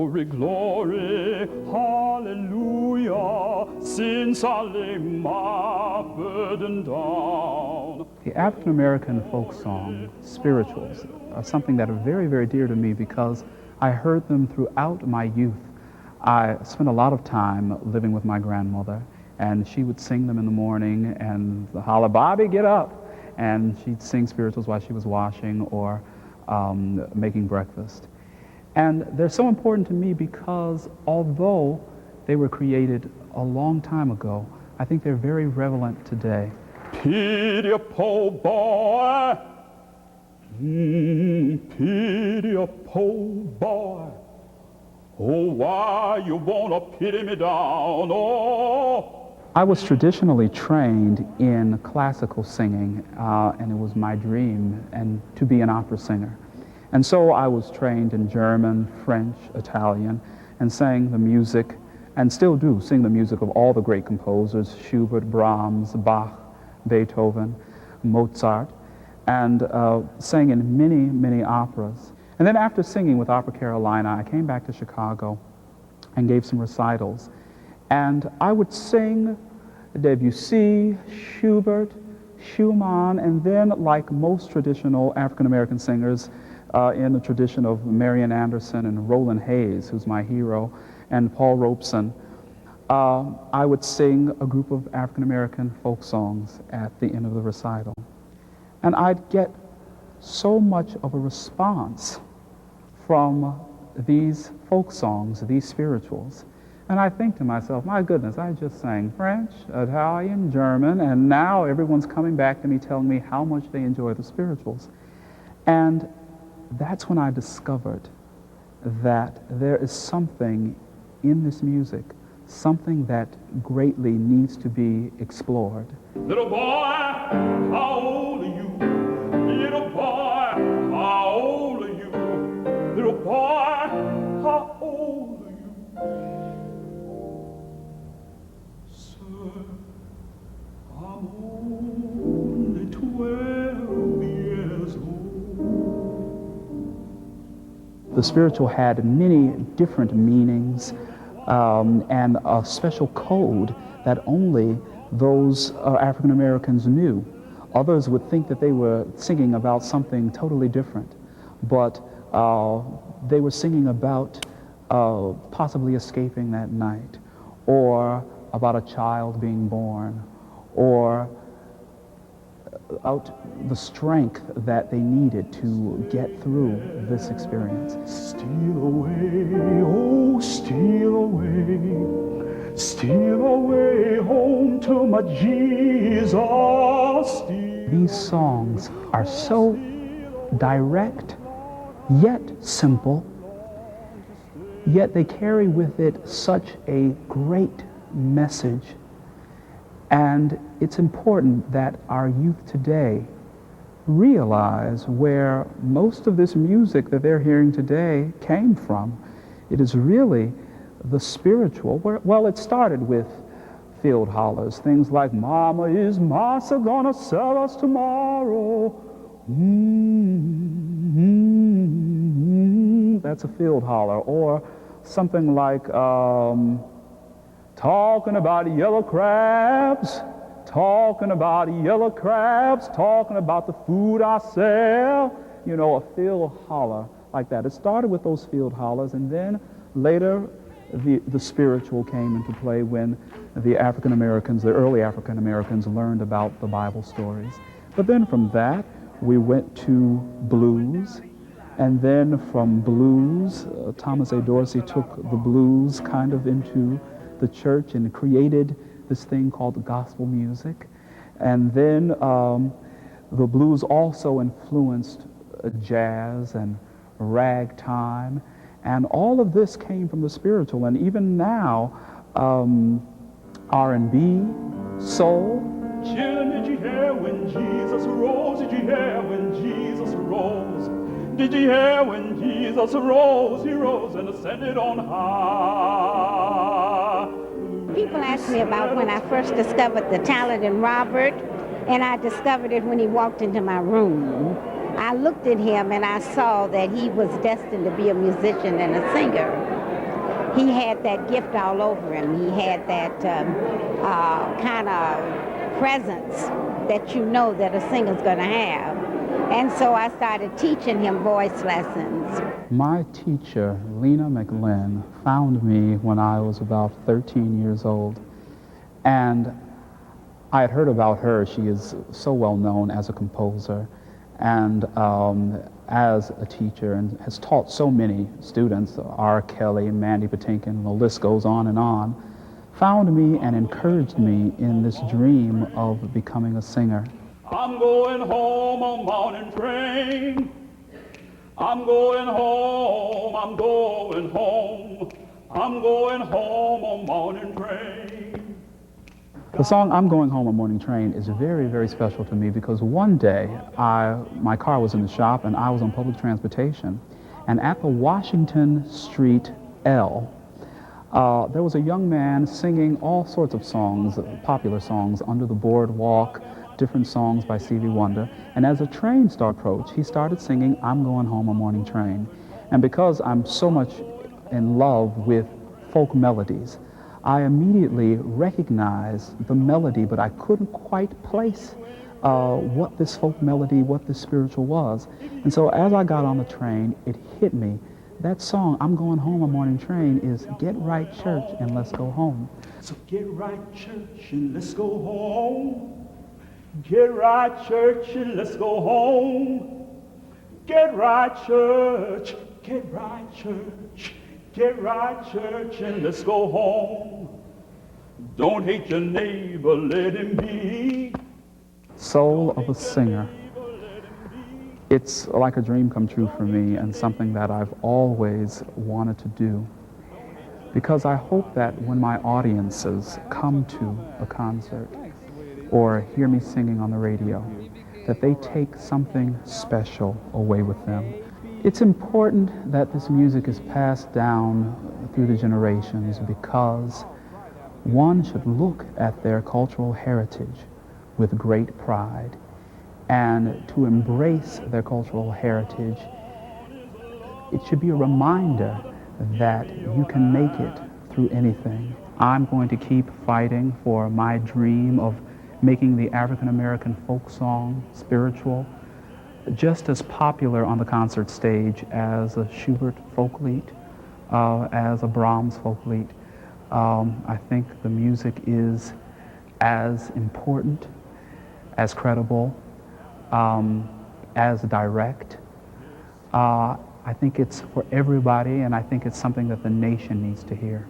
Glory, glory, hallelujah, since I lay my burden down. The African American folk song spirituals are something that are very, very dear to me because I heard them throughout my youth. I spent a lot of time living with my grandmother, and she would sing them in the morning and holler, "Bobby, get up!" And she'd sing spirituals while she was washing or making breakfast. And they're so important to me because although they were created a long time ago, I think they're very relevant today. Pity a poor boy, pity a poor boy. Oh, why you wanna pity me down? Oh. I was traditionally trained in classical singing, and it was my dream to be an opera singer. And so I was trained in German, French, Italian, and sang the music, and still do sing the music of all the great composers, Schubert, Brahms, Bach, Beethoven, Mozart, and sang in many, many operas. And then after singing with Opera Carolina, I came back to Chicago and gave some recitals. And I would sing Debussy, Schubert, Schumann, and then, like most traditional African-American singers in the tradition of Marian Anderson and Roland Hayes, who's my hero, and Paul Robeson, I would sing a group of African-American folk songs at the end of the recital. And I'd get so much of a response from these folk songs, these spirituals. And I think to myself, my goodness, I just sang French, Italian, German, and now everyone's coming back to me telling me how much they enjoy the spirituals. And that's when I discovered that there is something in this music, something that greatly needs to be explored. Little boy, how old are you? Little boy, how old are you? Little boy, how old are you? Sir, I'm only 12 years old. The spiritual had many different meanings and a special code that only those African Americans knew. Others would think that they were singing about something totally different, but they were singing about possibly escaping that night, or about a child being born, or out the strength that they needed to get through this experience. Steal away, oh, steal away home to my Jesus. These songs are so direct, yet simple, yet they carry with it such a great message. And it's important that our youth today realize where most of this music that they're hearing today came from. It is really the spiritual. Well, it started with field hollers, things like "Mama, is Massa gonna sell us tomorrow?" That's a field holler. Or something like talking about yellow crabs, talking about yellow crabs, talking about the food I sell. You know, a field holler like that. It started with those field hollers, and then later the spiritual came into play when the African Americans, the early African Americans, learned about the Bible stories. But then from that, we went to blues. And then from blues, Thomas A. Dorsey took the blues kind of into the church and created this thing called gospel music. And then the blues also influenced jazz and ragtime. And all of this came from the spiritual. And even now, R&B, soul. Children, did you hear when Jesus rose? Did you hear when Jesus rose? Did you hear when Jesus rose? He rose and ascended on high. People ask me about when I first discovered the talent in Robert, and I discovered it when he walked into my room. I looked at him and I saw that he was destined to be a musician and a singer. he had that gift all over him. He had that kind of presence that you know that a singer's going to have. And so I started teaching him voice lessons. My teacher, Lena McLin, found me when I was about 13 years old. And I had heard about her. She is so well known as a composer and as a teacher, and has taught so many students, R. Kelly, Mandy Patinkin, the list goes on and on, found me and encouraged me in this dream of becoming a singer. I'm going home on morning train. I'm going home, I'm going home. I'm going home on morning train. The song I'm Going Home on Morning Train is very, very special to me because one day my car was in the shop and I was on public transportation. And at the Washington Street L, there was a young man singing all sorts of songs, popular songs, Under the Boardwalk, different songs by Stevie Wonder. And as a train started to approach, he started singing I'm Going Home on Morning Train. And because I'm so much in love with folk melodies, I immediately recognized the melody, but I couldn't quite place what this folk melody, what this spiritual was. And so as I got on the train, it hit me. That song, I'm Going Home on Morning Train, is Get Right Church and Let's Go Home. So get right, church, and let's go home. Get right, church, and let's go home. Get right, church, get right, church. Get right, church, and let's go home. Don't hate your neighbor, let him be. Soul of a Singer. It's like a dream come true for me and something that I've always wanted to do. Because I hope that when my audiences come to a concert or hear me singing on the radio, that they take something special away with them. It's important that this music is passed down through the generations because one should look at their cultural heritage with great pride, and to embrace their cultural heritage, it should be a reminder that you can make it through anything. I'm going to keep fighting for my dream of making the African American folk song spiritual, just as popular on the concert stage as a Schubert folklied, as a Brahms folklied. I think the music is as important, as credible, as direct. I think it's for everybody, and I think it's something that the nation needs to hear.